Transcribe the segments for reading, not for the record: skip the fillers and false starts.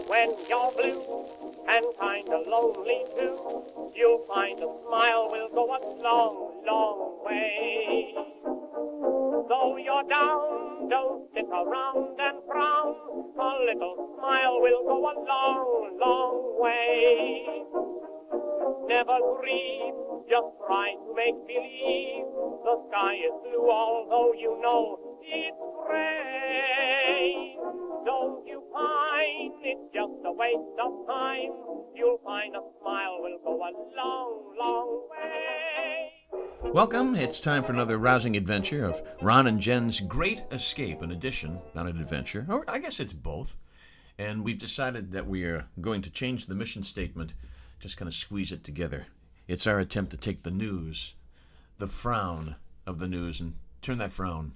When you're blue and kinda lonely too, you'll find a smile will go a long, long way. Though you're down, don't sit around and frown. A little smile will go a long, long way. Never grieve, just try to make believe the sky is blue, although you know it's gray. Don't you find it's just a waste of time? You'll find a smile will go a long, long way. Welcome. It's time for another rousing adventure of Ron and Jen's Great Escape, an edition, not an adventure, or I guess it's both. And we've decided that we are going to change the mission statement, just kind of squeeze it together. It's our attempt to take the news, the frown of the news, and turn that frown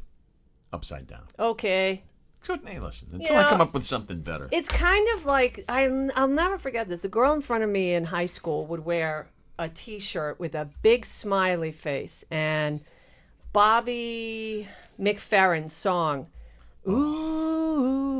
upside down. Okay. Good. Hey, listen, until I come up with something better. It's kind of like, I'll never forget this. The girl in front of me in high school would wear a T-shirt with a big smiley face and Barbie McFerrin's song, ooh,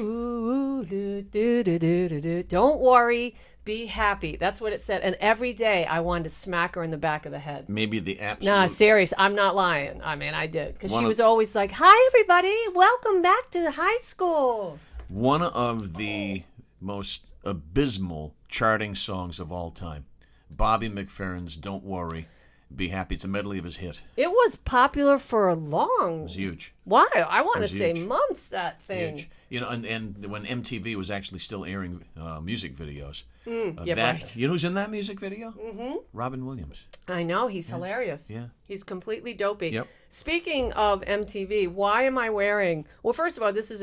do, do, do, do, do, do. Don't worry, be happy. That's what it said. And every day I wanted to smack her in the back of the head. Maybe the absolute... Nah, serious. I'm not lying. I mean, I did. Because she was always like, hi, everybody. Welcome back to high school. One of the most abysmal charting songs of all time. Bobby McFerrin's Don't Worry, Be Happy. It's a medley of his hit. It was popular for a long... It was huge. Why? I want to say huge. Months, that thing. Huge. You know, and when MTV was actually still airing music videos. Yeah, that, right. You know who's in that music video? Mm-hmm. Robin Williams. I know. He's hilarious. Yeah. He's completely dopey. Yep. Speaking of MTV, why am I wearing... Well, first of all, this is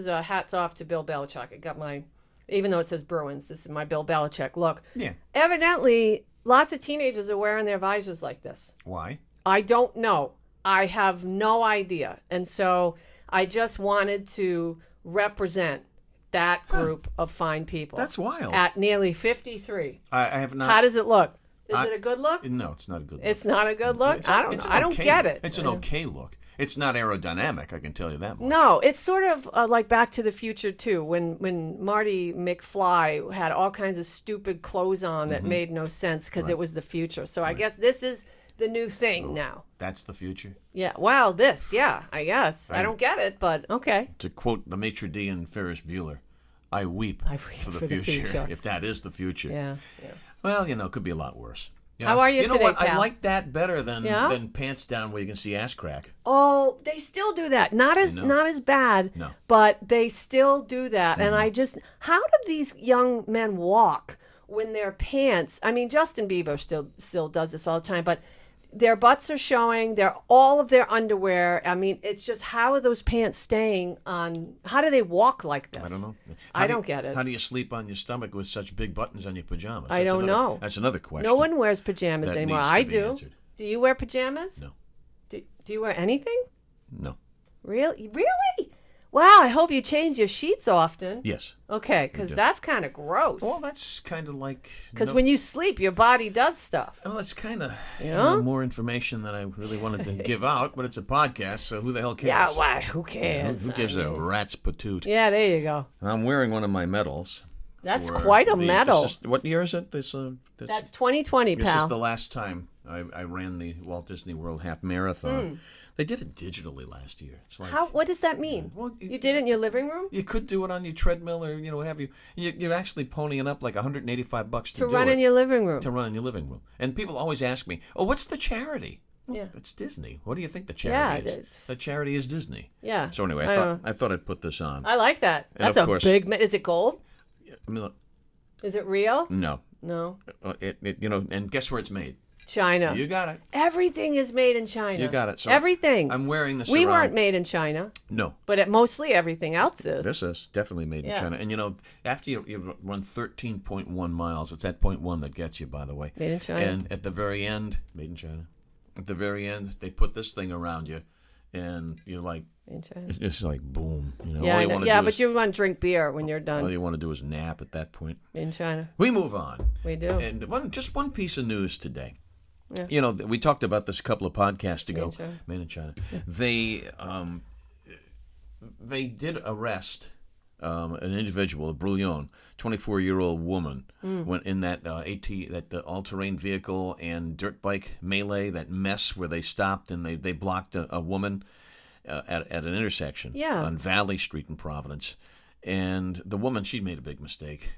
a hats off to Bill Belichick. I got my... Even though it says Bruins, this is my Bill Belichick look. Yeah. Evidently, lots of teenagers are wearing their visors like this. Why? I don't know. I have no idea. And so I just wanted to represent that group of fine people. That's wild. At nearly 53. I have not... How does it look? Is it a good look? No, it's not a good look. It's not a good look? I don't get it. It's an okay look. It's not aerodynamic, I can tell you that much. No, it's sort of like Back to the Future, too, when Marty McFly had all kinds of stupid clothes on that made no sense because it was the future. So I guess this is the new thing now. That's the future? Yeah, well, I guess. I don't get it, but okay. To quote the maitre d' in Ferris Bueller, I weep for the future, if that is the future. Yeah. Well, it could be a lot worse. How are you today, today, what? pal? I like that better than pants down where you can see ass crack. Oh, they still do that. Not as bad, but they still do that. Mm-hmm. And how do these young men walk when their pants? I mean, Justin Bieber still does this all the time, but their butts are showing. All of their underwear. I mean, it's just, how are those pants staying on? How do they walk like this? I don't know. I don't get it. How do you sleep on your stomach with such big buttons on your pajamas? I don't know. That's another question. No one wears pajamas anymore. I do. Answered. Do you wear pajamas? No. Do you wear anything? No. Really? Wow, I hope you change your sheets often. Yes. Okay, because that's kind of gross. Well, that's kind of like... Because when you sleep, your body does stuff. Well, it's kind of more information than I really wanted to give out, but it's a podcast, so who the hell cares? Yeah, why? Who cares? Who gives a rat's patoot? Yeah, there you go. I'm wearing one of my medals. That's quite a medal. What year is it? That's 2020, pal. This is the last time I ran the Walt Disney World Half Marathon. They did it digitally last year. It's like, what does that mean? Well, you did it in your living room? You could do it on your treadmill or what have you. You're actually ponying up like $185 to run in your living room. To run in your living room. And people always ask me, "Oh, what's the charity?" Well, yeah, it's Disney. What do you think the charity is? The charity is Disney. Yeah. So anyway, I thought I'd put this on. I like that. And That's a big. Is it gold? I mean, is it real? No. No. And guess where it's made? China. You got it. Everything is made in China. You got it. So everything. I'm wearing this. We weren't made in China. No. But mostly everything else is. This is definitely made in China. And after you run 13.1 miles, it's that 0.1 that gets you, by the way. Made in China. And at the very end, made in China. At the very end, they put this thing around you, and you're like, in China. It's like boom. Yeah, but you want to drink beer when you're done. All you want to do is nap at that point. In China. We move on. We do. And just one piece of news today. Yeah. We talked about this a couple of podcasts ago. Made in China. Yeah. They did arrest an individual, a brien, 24-year-old woman, went in that all-terrain vehicle and dirt bike melee, that mess where they stopped and they blocked a woman at an intersection on Valley Street in Providence. And the woman, she made a big mistake.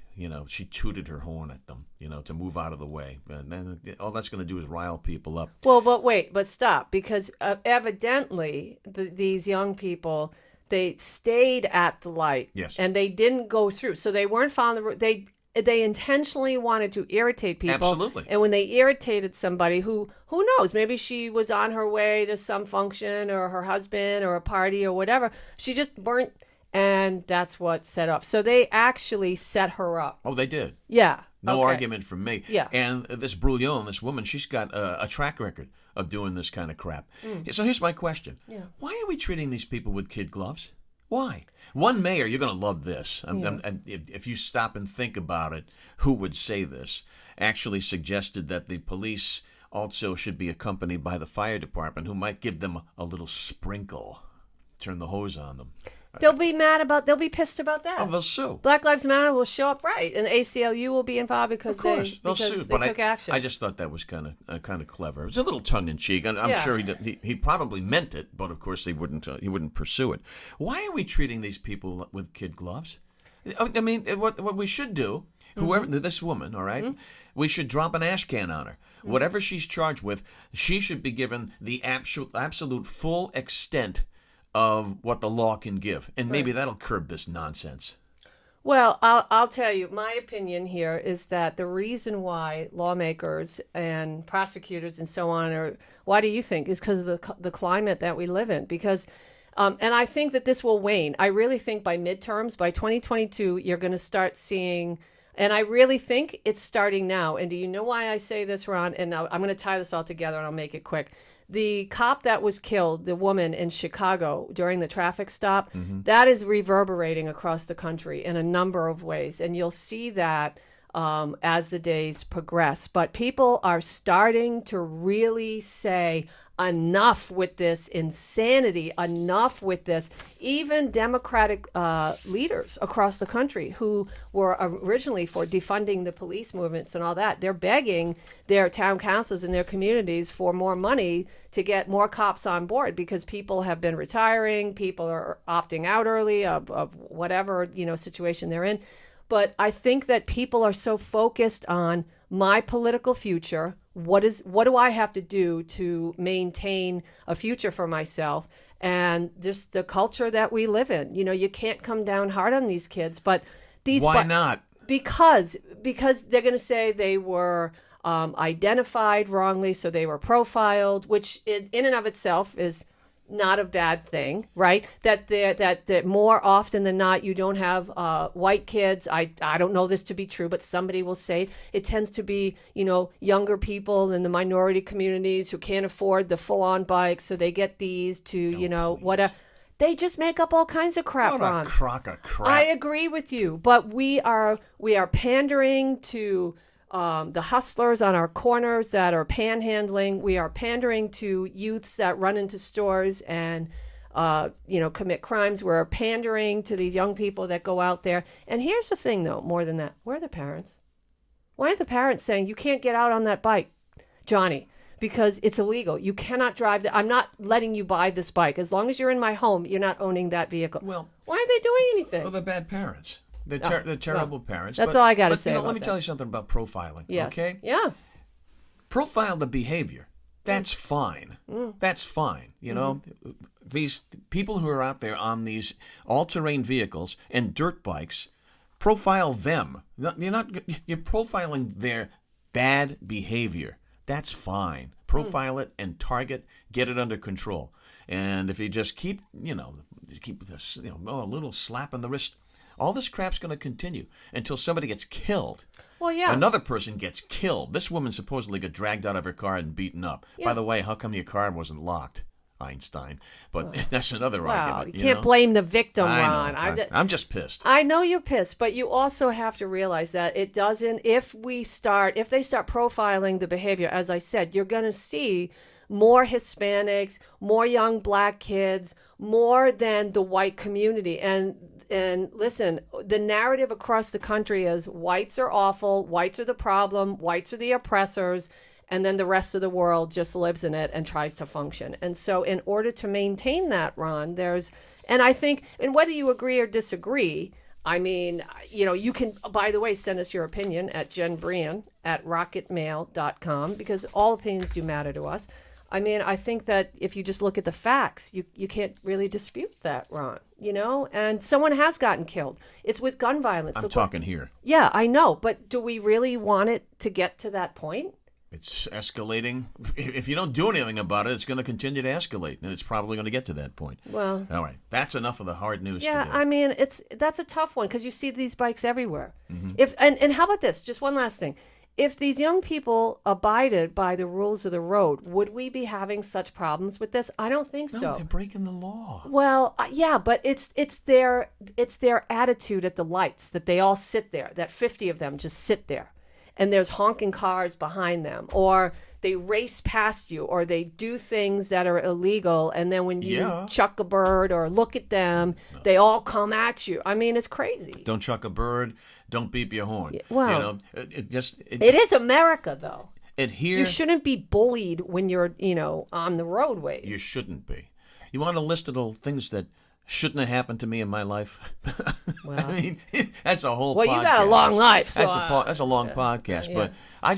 She tooted her horn at them, to move out of the way. And then all that's going to do is rile people up. Well, but stop, because evidently these young people, they stayed at the light. Yes. And they didn't go through. So they weren't following the route. They intentionally wanted to irritate people. Absolutely. And when they irritated somebody who knows, maybe she was on her way to some function or her husband or a party or whatever, she just weren't. And that's what set off. So they actually set her up. Oh, they did. Yeah. No argument from me. Yeah. And this brien, this woman, she's got a track record of doing this kind of crap. So here's my question. Yeah. Why are we treating these people with kid gloves? Why? One mayor, you're going to love this. If you stop and think about it, who would say this? Actually suggested that the police also should be accompanied by the fire department, who might give them a little sprinkle, turn the hose on them. They'll be pissed about that. Oh, they'll sue. Black Lives Matter will show up, right, and the ACLU will be involved because they'll sue. They took action. I just thought that was kind of clever. It was a little tongue in cheek, and I'm sure he probably meant it, but of course he wouldn't pursue it. Why are we treating these people with kid gloves? I mean, what we should do, whoever this woman, all right, we should drop an ash can on her. Whatever she's charged with, she should be given the absolute full extent of what the law can give, and maybe that'll curb this nonsense. Well, I'll tell you, my opinion here is that the reason why lawmakers and prosecutors and so on why do you think, is because of the climate that we live in? Because, and I think that this will wane. I really think by midterms, by 2022, you're going to start seeing, and I really think it's starting now. And do you know why I say this, Ron? And I'm going to tie this all together and I'll make it quick. The cop that was killed, the woman in Chicago during the traffic stop, that is reverberating across the country in a number of ways. And you'll see that as the days progress. But people are starting to really say, enough with this insanity, enough with this. Even Democratic leaders across the country who were originally for defunding the police movements and all that, they're begging their town councils and their communities for more money to get more cops on board, because people have been retiring, people are opting out early of whatever situation they're in. But I think that people are so focused on my political future. What do I have to do to maintain a future for myself? And just the culture that we live in. You can't come down hard on these kids, but these. Why not? Because they're going to say they were identified wrongly, so they were profiled, which in and of itself is not a bad thing, right? That more often than not, you don't have white kids. I don't know this to be true, but somebody will say it tends to be, younger people in the minority communities who can't afford the full-on bike, so they get these to, whatever. They just make up all kinds of crap, Ron. What a crock of crap. I agree with you, but we are pandering to the hustlers on our corners that are panhandling. We are pandering to youths that run into stores and, commit crimes. We're pandering to these young people that go out there. And here's the thing, though, more than that. Where are the parents? Why aren't the parents saying, you can't get out on that bike, Johnny, because it's illegal. You cannot drive I'm not letting you buy this bike. As long as you're in my home, you're not owning that vehicle. Well, why aren't they doing anything? Well, they're bad parents. They're terrible parents. That's all I got to say. Let me tell you something about profiling. Yes. Okay? Yeah. Profile the behavior. That's fine. That's fine. These people who are out there on these all-terrain vehicles and dirt bikes, profile them. You're profiling their bad behavior. That's fine. Profile it and target, get it under control. And if you just keep this, a little slap on the wrist, all this crap's going to continue until somebody gets killed. Well, yeah. Another person gets killed. This woman supposedly got dragged out of her car and beaten up. Yeah. By the way, how come your car wasn't locked, Einstein? But that's another argument. You can't blame the victim, Ron. Ron. I'm just pissed. I know you're pissed, but you also have to realize that it doesn't. If they start profiling the behavior, as I said, you're going to see more Hispanics, more young black kids, more than the white community. And And listen, the narrative across the country is whites are awful, whites are the problem, whites are the oppressors, and then the rest of the world just lives in it and tries to function. And so in order to maintain that, Ron, and I think, and whether you agree or disagree, I mean, you can, by the way, send us your opinion at jenbrien@rocketmail.com, because all opinions do matter to us. I mean, I think that if you just look at the facts, you can't really dispute that, Ron, and someone has gotten killed. It's with gun violence. I'm talking here. Yeah, I know. But do we really want it to get to that point? It's escalating. If you don't do anything about it, it's going to continue to escalate, and it's probably going to get to that point. Well, all right. That's enough of the hard news today. Yeah, I mean, that's a tough one because you see these bikes everywhere. Mm-hmm. And how about this? Just one last thing. If these young people abided by the rules of the road, would we be having such problems with this? I don't think so. No, they're breaking the law. Well, yeah, but it's their attitude at the lights that they all sit there, that 50 of them just sit there, and there's honking cars behind them, or they race past you, or they do things that are illegal, and then when you chuck a bird or look at them, they all come at you. I mean, it's crazy. Don't chuck a bird. Don't beep your horn. Well, it is America, though. Here, you shouldn't be bullied when you're, on the roadway. You shouldn't be. You want a list of the things that shouldn't have happened to me in my life? Well, I mean, that's a whole podcast. Well, you got a long life. So that's a long podcast. Yeah. But I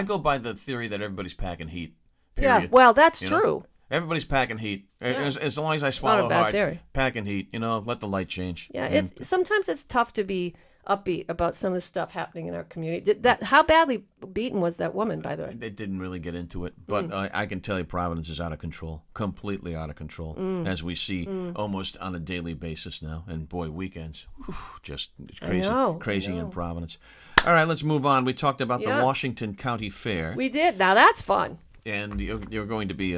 go by the theory that everybody's packing heat. Period. Yeah, well, that's true. Everybody's packing heat. Yeah. As long as I swallow hard, theory. Packing heat, let the light change. Yeah, sometimes it's tough to be upbeat about some of the stuff happening in our community. How badly beaten was that woman, by the way? They didn't really get into it, but I can tell you Providence is out of control, completely out of control, as we see almost on a daily basis now. And boy, weekends, just crazy in Providence. All right, let's move on. We talked about the Washington County Fair. We did. Now that's fun. And you're going to be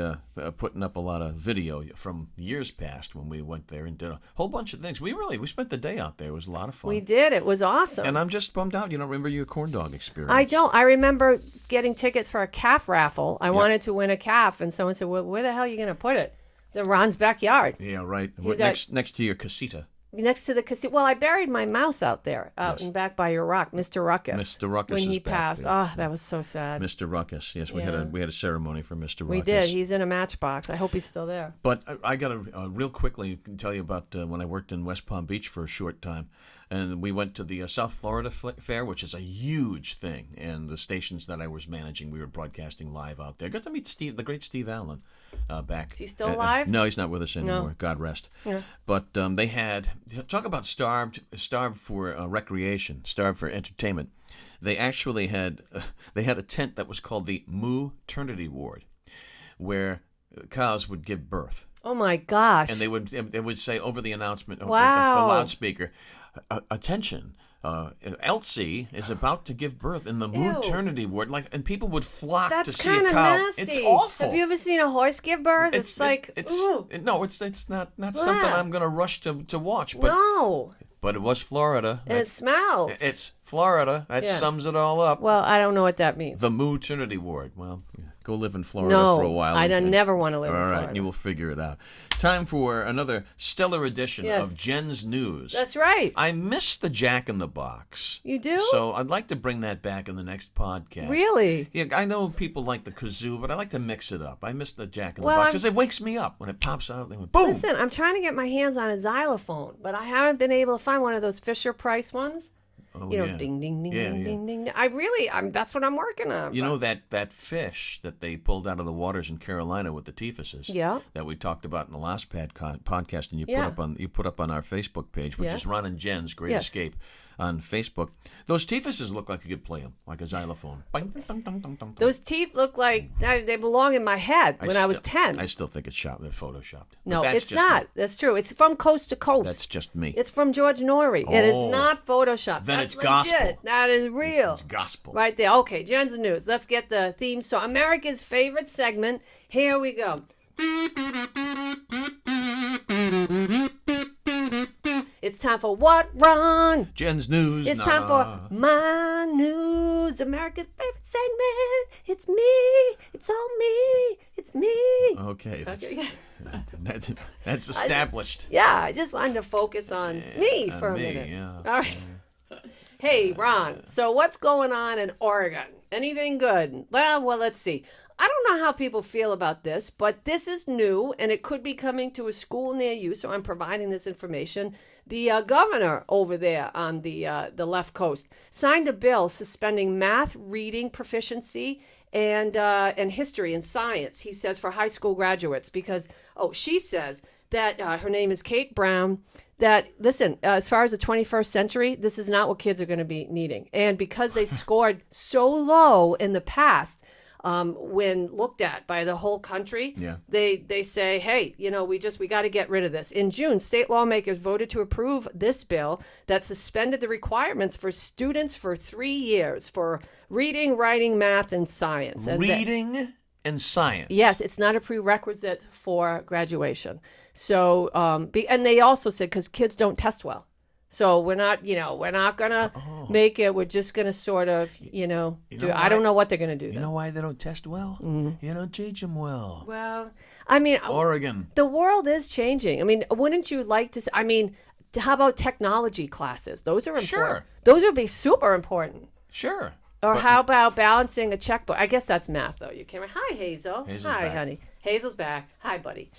putting up a lot of video from years past when we went there and did a whole bunch of things. We spent the day out there. It was a lot of fun. We did. It was awesome. And I'm just bummed out. You don't remember your corndog experience? I don't. I remember getting tickets for a calf raffle. I wanted to win a calf, and someone said, well, where the hell are you going to put it? It's in Ron's backyard. Yeah, right. Next to your casita. Next to the casino. Well, I buried my mouse out there, out and back by your rock, Mr. Ruckus. Mr. Ruckus when he is back passed. there. Oh, that was so sad. Mr. Ruckus. Yes, we had a ceremony for Mr. Ruckus. We did. He's in a matchbox. I hope he's still there. But I got to real quickly tell you about when I worked in West Palm Beach for a short time. And we went to the South Florida Fair, which is a huge thing. And the stations that I was managing, we were broadcasting live out there. Got to meet the great Steve Allen back. Is he still alive? No, he's not with us anymore. No. God rest. Yeah. But they had, talk about starved for recreation, starved for entertainment. They actually had a tent that was called the Moo-ternity Ward, where cows would give birth. Oh my gosh! And they would say over the announcement, wow. the loudspeaker, attention, Elsie is about to give birth in the Moo-ternity Ward, and people would flock to see a cow. Nasty. It's awful. Have you ever seen a horse give birth? It's not something I'm going to rush to watch. But, no. But it was Florida. And it smells. It's Florida. That sums it all up. Well, I don't know what that means. The Moo-ternity Ward. Well, go live in Florida for a while. I never want to live in Florida. All right, you will figure it out. Time for another stellar edition of Jen's News. That's right. I missed the Jack in the Box. You do? So I'd like to bring that back in the next podcast. Really? Yeah, I know people like the kazoo, but I like to mix it up. I miss the Jack in the Box because it wakes me up when it pops out. Boom! Listen, I'm trying to get my hands on a xylophone, but I haven't been able to find one of those Fisher-Price ones. Oh, ding, ding, ding, ding, ding. That's what I'm working on. You know that fish that they pulled out of the waters in Carolina with the teefuses that we talked about in the last podcast, and you put up on our Facebook page, which is Ron and Jen's Great Escape on Facebook. Those teefuses look like you could play them like a xylophone. Those teeth look like they belong in my head when I was 10. I still think it's photoshopped. No, it's not. That's true. It's from coast to coast. That's just me. It's from George Norrie. It is not photoshopped. Then That's it's gospel. Legit. That is real. It's gospel. Right there. Okay, Jen's News. Let's get the theme song. America's favorite segment. Here we It's time for what, Ron? Jen's News. It's time for my news, America's favorite segment. It's me. It's all me. It's me. Okay. That's established. I just wanted to focus on me for a minute. Yeah. All right. Hey, Ron. So what's going on in Oregon? Anything good? Well, let's see. I don't know how people feel about this, but this is new, and it could be coming to a school near you, so I'm providing this information. The governor over there on the left coast signed a bill suspending math, reading proficiency, and history and science, he says, for high school graduates because, she says that her name is Kate Brown, that, listen, as far as the 21st century, this is not what kids are going to be needing. And because they scored so low in the past, when looked at by the whole country, they say, hey, we got to get rid of this. In June, state lawmakers voted to approve this bill that suspended the requirements for students for 3 years for reading, writing, math, and science. And science. Yes, it's not a prerequisite for graduation. So, and they also said because kids don't test well. So we're not going to make it. We're just going to sort of, I don't know what they're going to do. You know why they don't test well? Mm-hmm. You don't teach them well. Well, I mean, Oregon. The world is changing. I mean, wouldn't you like to, how about technology classes? Those are important. Sure. Those would be super important. Sure. Or how about balancing a checkbook? I guess that's math, though. You can't. Hi, Hazel. Hazel's Hi, back. honey. Hazel's back. Hi, buddy.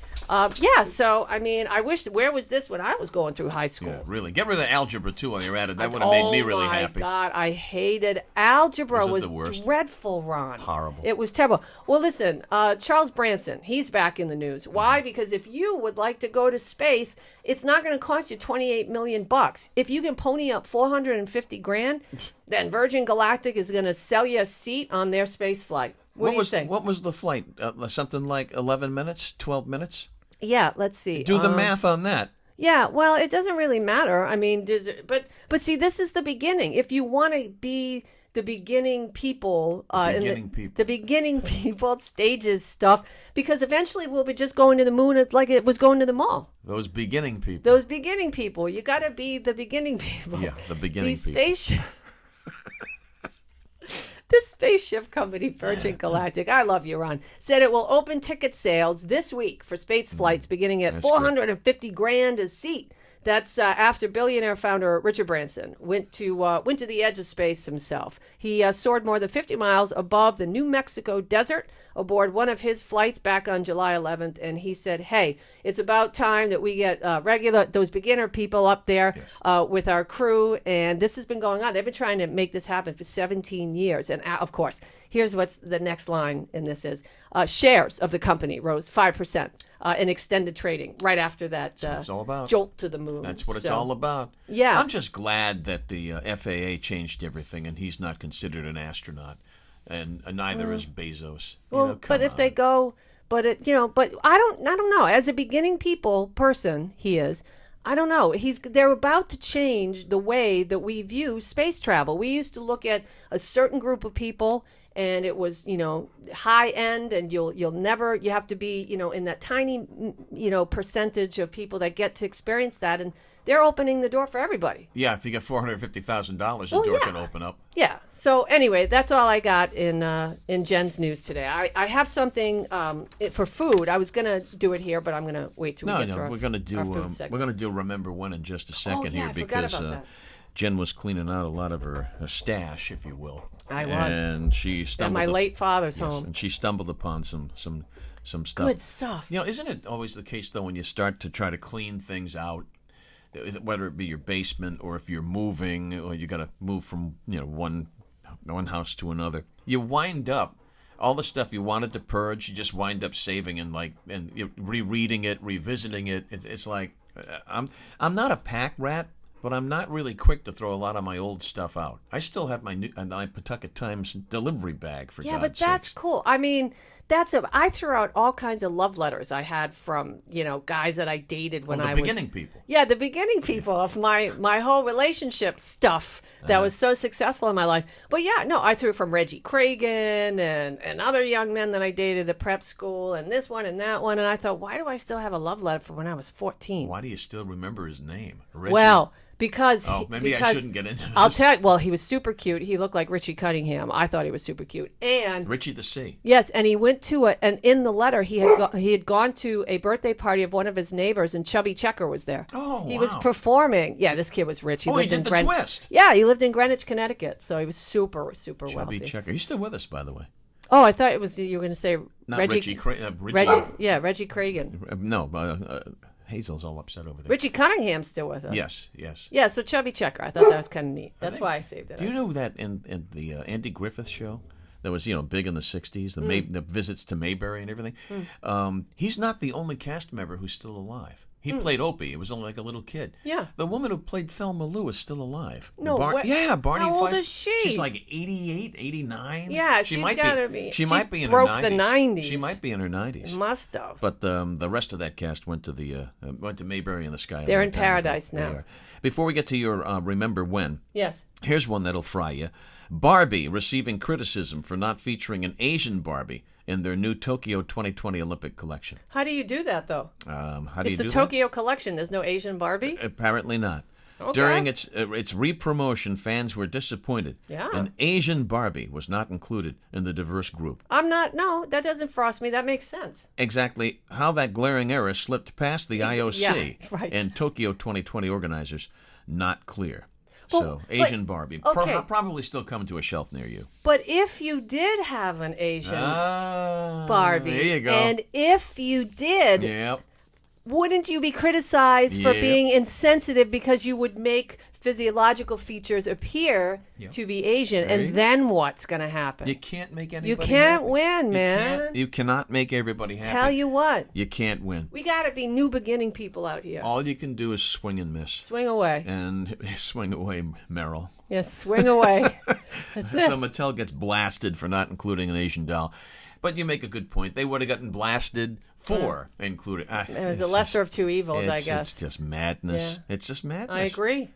So, I wish, where was this when I was going through high school? Yeah, really. Get rid of algebra, too, while you're at it. That would have made me really happy. Oh, my God. I hated algebra. It was the the worst. Dreadful, Ron. Horrible. It was terrible. Well, listen, Charles Branson, he's back in the news. Why? Because if you would like to go to space, it's not going to cost you $28 million. If you can pony up $450,000, then Virgin Galactic is going to sell you a seat on their space flight. What do you think? What was the flight? Something like 11 minutes, 12 minutes? Yeah, let's see. Do the math on that. Yeah, well, it doesn't really matter. I mean, but see, this is the beginning. If you want to be the beginning people, the beginning people stages stuff, because eventually we'll be just going to the moon like it was going to the mall. Those beginning people. You got to be the beginning people. Yeah, the beginning people. This spaceship company, Virgin Galactic, I love you, Ron, said it will open ticket sales this week for space flights beginning at $450,000 a seat. That's after billionaire founder Richard Branson went to the edge of space himself. He soared more than 50 miles above the New Mexico desert aboard one of his flights back on July 11th, and he said, hey, it's about time that we get those beginner people up there with our crew, and this has been going on. They've been trying to make this happen for 17 years, and of course, here's what's the next line in this is, shares of the company rose 5%. In extended trading right after that it's all about. Jolt to the moon. That's what it's all about. Yeah. I'm just glad that the FAA changed everything and he's not considered an astronaut, and neither is Bezos. If they go, but I don't know. As a beginning person, he is. I don't know. They're about to change the way that we view space travel. We used to look at a certain group of people, and it was, high end, and you have to be, in that tiny, percentage of people that get to experience that, and they're opening the door for everybody. Yeah, if you get $450,000, the door can open up. Yeah. So anyway, that's all I got in Jen's news today. I have something for food. I was gonna do it here, but I'm gonna wait till we get to our food segment. We're gonna do Remember When in just a second here, because Jen was cleaning out a lot of her stash, if you will. I was. And she stumbled. At my late father's home. And she stumbled upon some stuff. Good stuff. Isn't it always the case, though, when you start to try to clean things out, whether it be your basement or if you're moving, or you got to move from one house to another, you wind up all the stuff you wanted to purge, you just wind up saving and rereading it, revisiting it. It's like I'm not a pack rat, but I'm not really quick to throw a lot of my old stuff out. I still have my Pawtucket Times delivery bag, for God's sakes. Yeah, but that's cool. I mean, I threw out all kinds of love letters I had from, guys that I dated when I was. The beginning people. Yeah, the beginning people of my whole relationship stuff that was so successful in my life. But yeah, no, I threw from Reggie Cragen and other young men that I dated at prep school and this one and that one. And I thought, why do I still have a love letter from when I was 14? Why do you still remember his name? Reggie? Well, because I shouldn't get into this. I'll tell you. Well, he was super cute. He looked like Richie Cunningham. I thought he was super cute. And Richie the C. Yes, and he went to and in the letter he had gone to a birthday party of one of his neighbors, and Chubby Checker was there. Oh, he was performing. Yeah, this kid was rich. He lived he did the twist. Yeah, he lived in Greenwich, Connecticut, so he was super wealthy. Chubby Checker. He's still with us, by the way. Oh, I thought it was you were going to say Not Reggie Richie. Reggie Cragen. No, Hazel's all upset over there. Richie Cunningham's still with us. Yes. Yeah, so Chubby Checker. I thought that was kind of neat. That's why I saved it. Do you know that in the Andy Griffith show that was big in the 60s, the visits to Mayberry and everything, he's not the only cast member who's still alive. He played Opie. It was only like a little kid. Yeah. The woman who played Thelma Lou is still alive. No way. Yeah, Barney How Fleiss. old is she? She's like 88, 89. Yeah, she she's might gotta be. be. She might be in broke her 90s. the 90s. She might be in her 90s. Must have. But the rest of that cast went to Mayberry in the Sky. They're in paradise now. Before we get to your Remember When, yes, here's one that'll fry you. Barbie receiving criticism for not featuring an Asian Barbie in their new Tokyo 2020 Olympic collection. How do you do that, though? It's the Tokyo collection. There's no Asian Barbie? Apparently not. Okay. During its re-promotion, fans were disappointed. Yeah. An Asian Barbie was not included in the diverse group. No, that doesn't frost me. That makes sense. Exactly how that glaring error slipped past the IOC right. and Tokyo 2020 organizers, not clear. Well, Asian Barbie. Okay. Probably still coming to a shelf near you. But if you did have an Asian Barbie, there you go. And if you did, wouldn't you be criticized for being insensitive because you would make physiological features appear to be Asian? And then what's going to happen? You can't make anybody You can't happy. win, man. You cannot make everybody happy. Tell you what. You can't win. We got to be new beginning people out here. All you can do is swing and miss. Swing away. And swing away, Meryl. Yes, swing away. That's it. So Mattel gets blasted for not including an Asian doll. But you make a good point. They would have gotten blasted for including. It was a lesser of two evils, I guess. It's just madness. Yeah. It's just madness. I agree.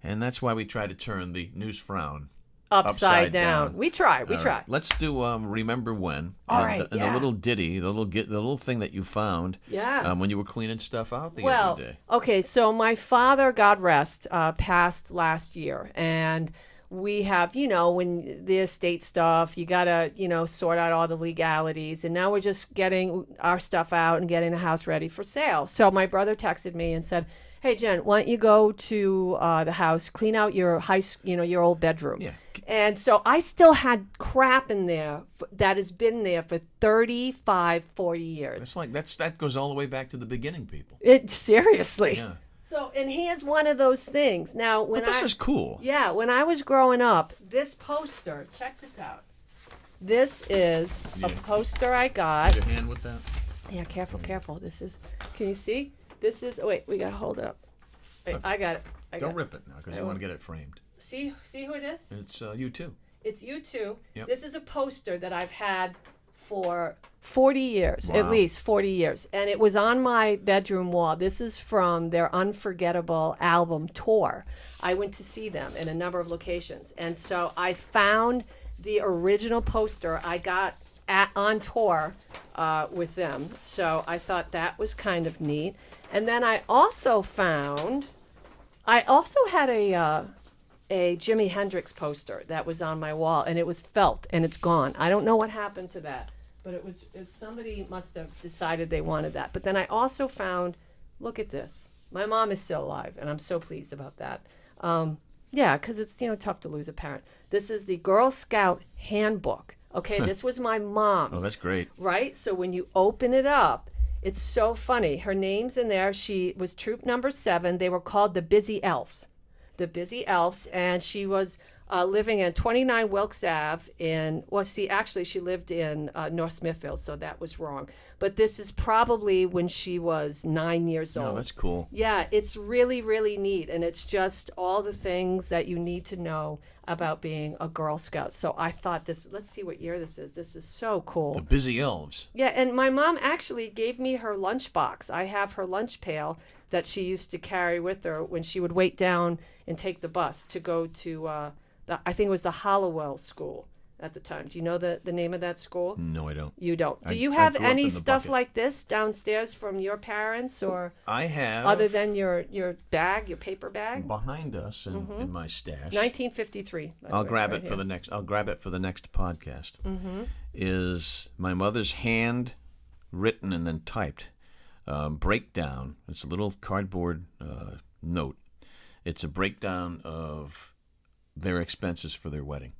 And that's why we try to turn the news frown upside down. We try. Right. Let's do Remember When. All right. The little ditty, the little thing that you found. Yeah. When you were cleaning stuff out the other day. Okay. So my father, God rest, passed last year, and we have, when the estate stuff, you got to, sort out all the legalities. And now we're just getting our stuff out and getting the house ready for sale. So my brother texted me and said, hey, Jen, why don't you go to the house, clean out your your old bedroom. Yeah. And so I still had crap in there that has been there for 35, 40 years. That goes all the way back to the beginning, people. Seriously. Yeah. So, and here's one of those things. Now, this is cool. Yeah, when I was growing up, this poster, check this out. This is a poster I got. Your hand with that? Yeah, careful. This is, can you see? This is, wait, we got to hold it up. Wait, I got it. Don't rip it now because you want to get it framed. See who it is? It's you too. It's you too. Yep. This is a poster that I've had for 40 years, Wow. at least 40 years. And it was on my bedroom wall. This is from their Unforgettable album tour. I went to see them in a number of locations. And so I found the original poster I got on tour with them. So I thought that was kind of neat. And then I also had a Jimi Hendrix poster that was on my wall, and it was felt, and it's gone. I don't know what happened to that, but somebody must have decided they wanted that. But then I also found, look at this. My mom is still alive, and I'm so pleased about that. Yeah, because it's tough to lose a parent. This is the Girl Scout handbook. Okay, this was my mom's. Oh, that's great. Right? So when you open it up, it's so funny. Her name's in there. She was troop number 7. They were called the Busy Elves. the Busy Elves, and she was living in 29 Wilkes Ave actually she lived in North Smithfield, so that was wrong. But this is probably when she was 9 years old. Oh, that's cool. Yeah, it's really, really neat, and it's just all the things that you need to know about being a Girl Scout. So I thought let's see what year this is. This is so cool. The Busy Elves. Yeah, and my mom actually gave me her lunchbox. I have her lunch pail that she used to carry with her when she would wait down and take the bus to go to, I think it was the Hollowell School at the time. Do you know the name of that school? No, I don't. You don't. Do you have any stuff like this downstairs from your parents, or I have, other than your bag, your paper bag? Behind us in my stash. 1953. I'll grab it for the next podcast. Is my mother's hand written and then typed breakdown. It's a little cardboard note. It's a breakdown of their expenses for their wedding.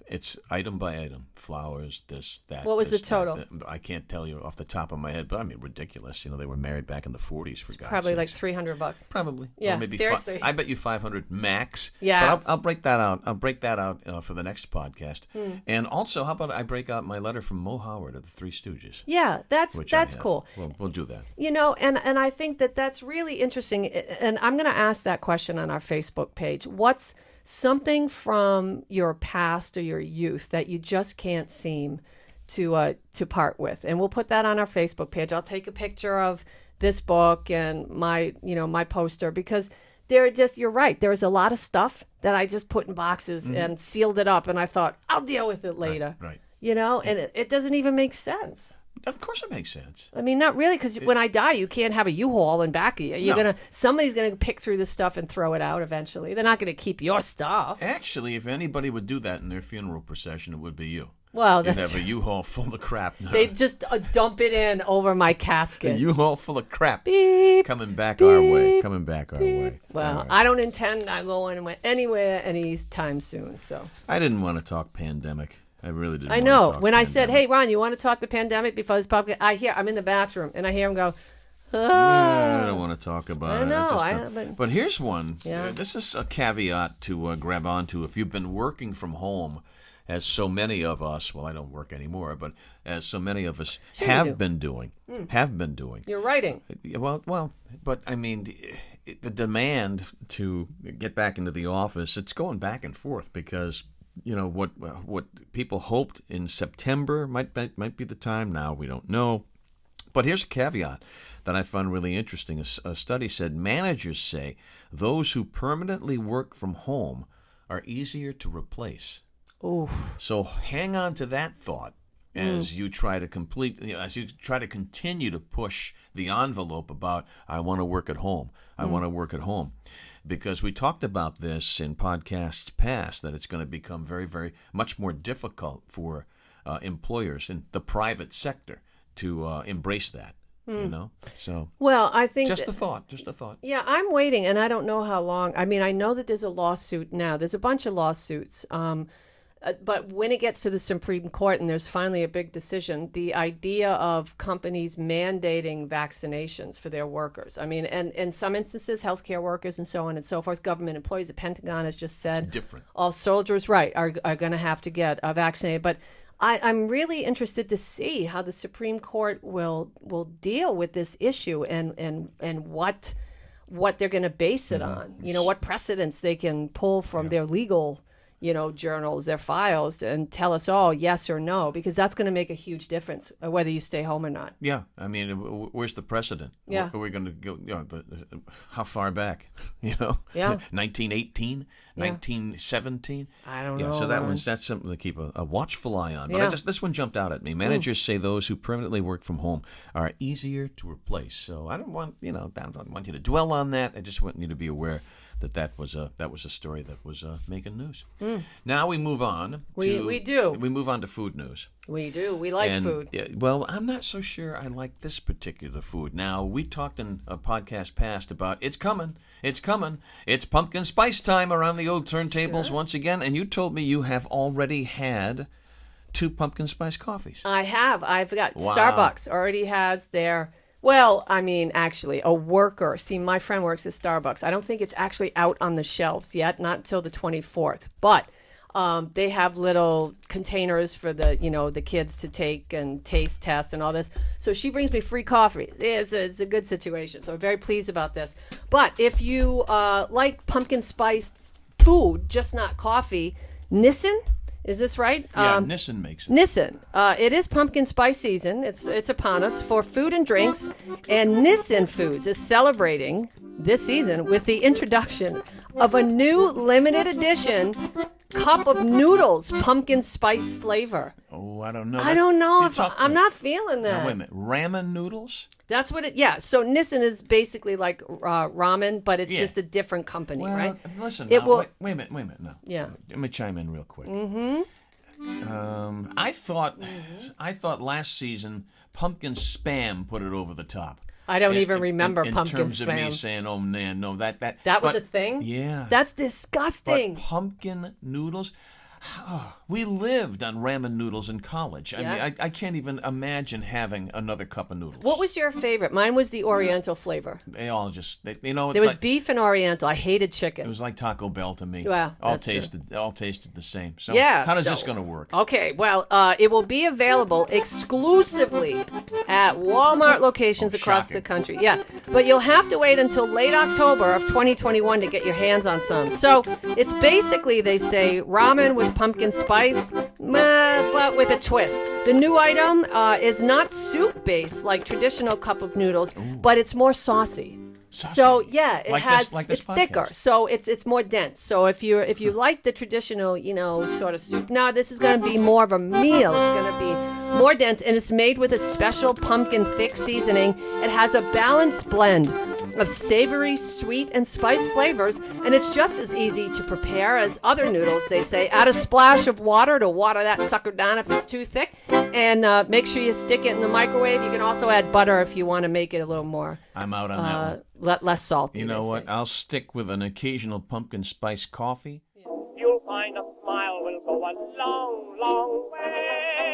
It's item by item, flowers, this, that. What was this, the total? That. I can't tell you off the top of my head, but I mean, ridiculous. They were married back in the 40s, for God's Probably sakes. like $300. Probably. Yeah, or maybe seriously. I bet you 500 max. Yeah. But I'll break that out. I'll break that out for the next podcast. And also, how about I break out my letter from Mo Howard of the Three Stooges? Yeah, that's cool. We'll do that. And I think that's really interesting. And I'm going to ask that question on our Facebook page. What's something from your past or your youth that you just can't seem to part with? And we'll put that on our Facebook page. I'll take a picture of this book and my poster, because you're right. There's a lot of stuff that I just put in boxes and sealed it up, and I thought, I'll deal with it later. Right. And it doesn't even make sense. Of course it makes sense. I mean, not really, because when I die, you can't have a U-Haul in back of you. Somebody's gonna pick through this stuff and throw it out eventually. They're not gonna keep your stuff. Actually, if anybody would do that in their funeral procession, it would be you. Well, you'd have a U-Haul full of crap. They'd just dump it in over my casket. A U-Haul full of crap. Beep, coming back beep, our way. Coming back our way. Well, right. I don't intend on going anywhere anytime soon. So I didn't want to talk pandemic. I really didn't. I know. When pandemic. I said, "Hey, Ron, you want to talk the pandemic before this podcast?" I'm in the bathroom and I hear him go, I don't want to talk about it. I know. But here's one. Yeah. This is a caveat to grab onto. If you've been working from home, as so many of us, well, I don't work anymore, but as so many of us have been doing. You're writing. Well, but I mean, the demand to get back into the office, it's going back and forth because. What people hoped in September might be the time. Now we don't know. But here's a caveat that I found really interesting. A study said managers say those who permanently work from home are easier to replace. Oof. So hang on to that thought as you try to as you try to continue to push the envelope about I want to work at home. I want to work at home. Because we talked about this in podcasts past, that it's going to become very, very much more difficult for employers in the private sector to embrace that. So well, I think just a thought. Yeah, I'm waiting, and I don't know how long. I mean, I know that there's a lawsuit now. There's a bunch of lawsuits. But when it gets to the Supreme Court and there's finally a big decision, the idea of companies mandating vaccinations for their workers. I mean, and in some instances, healthcare workers and so on and so forth, government employees, the Pentagon has just said it's different. All soldiers, right, are going to have to get vaccinated. But I'm really interested to see how the Supreme Court will deal with this issue and what they're going to base it on. What precedents they can pull from their legal journals, their files, and tell us all yes or no, because that's going to make a huge difference whether you stay home or not. Yeah, I mean, where's the precedent? Yeah, are we going to go? How far back? Yeah, 1918, 1917. I don't know. So that's something to keep a watchful eye on. But this one jumped out at me. Managers say those who permanently work from home are easier to replace. So I don't want I don't want you to dwell on that. I just want you to be aware that was a story that was making news. Now we move on. We move on to food news. We do. We like food. Well, I'm not so sure I like this particular food. Now, we talked in a podcast past about it's coming. It's pumpkin spice time around the old turntables once again. And you told me you have already had 2 pumpkin spice coffees. I have. I've got Starbucks already has their Well, I mean, actually, a worker. See, my friend works at Starbucks. I don't think it's actually out on the shelves yet, not until the 24th. But they have little containers for the kids to take and taste test and all this. So she brings me free coffee. It's a good situation. So I'm very pleased about this. But if you like pumpkin spiced food, just not coffee, Nissen. Is this right? Yeah, Nissen makes it. Nissen. It is pumpkin spice season. It's upon us for food and drinks. And Nissen Foods is celebrating this season with the introduction of a new limited edition cup of noodles, pumpkin spice flavor. Oh, I don't know. I don't know if I'm not feeling that. Now, wait a minute. Ramen noodles? That's what yeah. So Nissen is basically like ramen, but it's just a different company, well, right? Listen, wait a minute. Now. Yeah. Let me chime in real quick. Mm-hmm. I thought last season pumpkin spam put it over the top. I don't even remember pumpkin spam. In terms of me saying, "Oh man, no, that was a thing." Yeah, that's disgusting. But pumpkin noodles. We lived on ramen noodles in college. I mean, I can't even imagine having another cup of noodles. What was your favorite? Mine was the Oriental flavor. They all just, there was beef and Oriental. I hated chicken. It was like Taco Bell to me. Well, all tasted the same. So yeah, how does this going to work? Okay, well, it will be available exclusively at Walmart locations across the country. Yeah, but you'll have to wait until late October of 2021 to get your hands on some. So it's basically, they say, ramen with pumpkin spice, but with a twist. The new item is not soup-based like traditional cup of noodles, but it's more saucy. So yeah, it's thicker, so it's more dense. So if you like the traditional, sort of soup, now this is going to be more of a meal. It's going to be more dense, and it's made with a special pumpkin thick seasoning. It has a balanced blend of savory, sweet, and spice flavors, and it's just as easy to prepare as other noodles, they say. Add a splash of water to water that sucker down if it's too thick, and make sure you stick it in the microwave. You can also add butter if you want to make it a little more I'm out on that one. Less salty. You know what? I'll stick with an occasional pumpkin spice coffee. You'll find a smile will go a long, long way.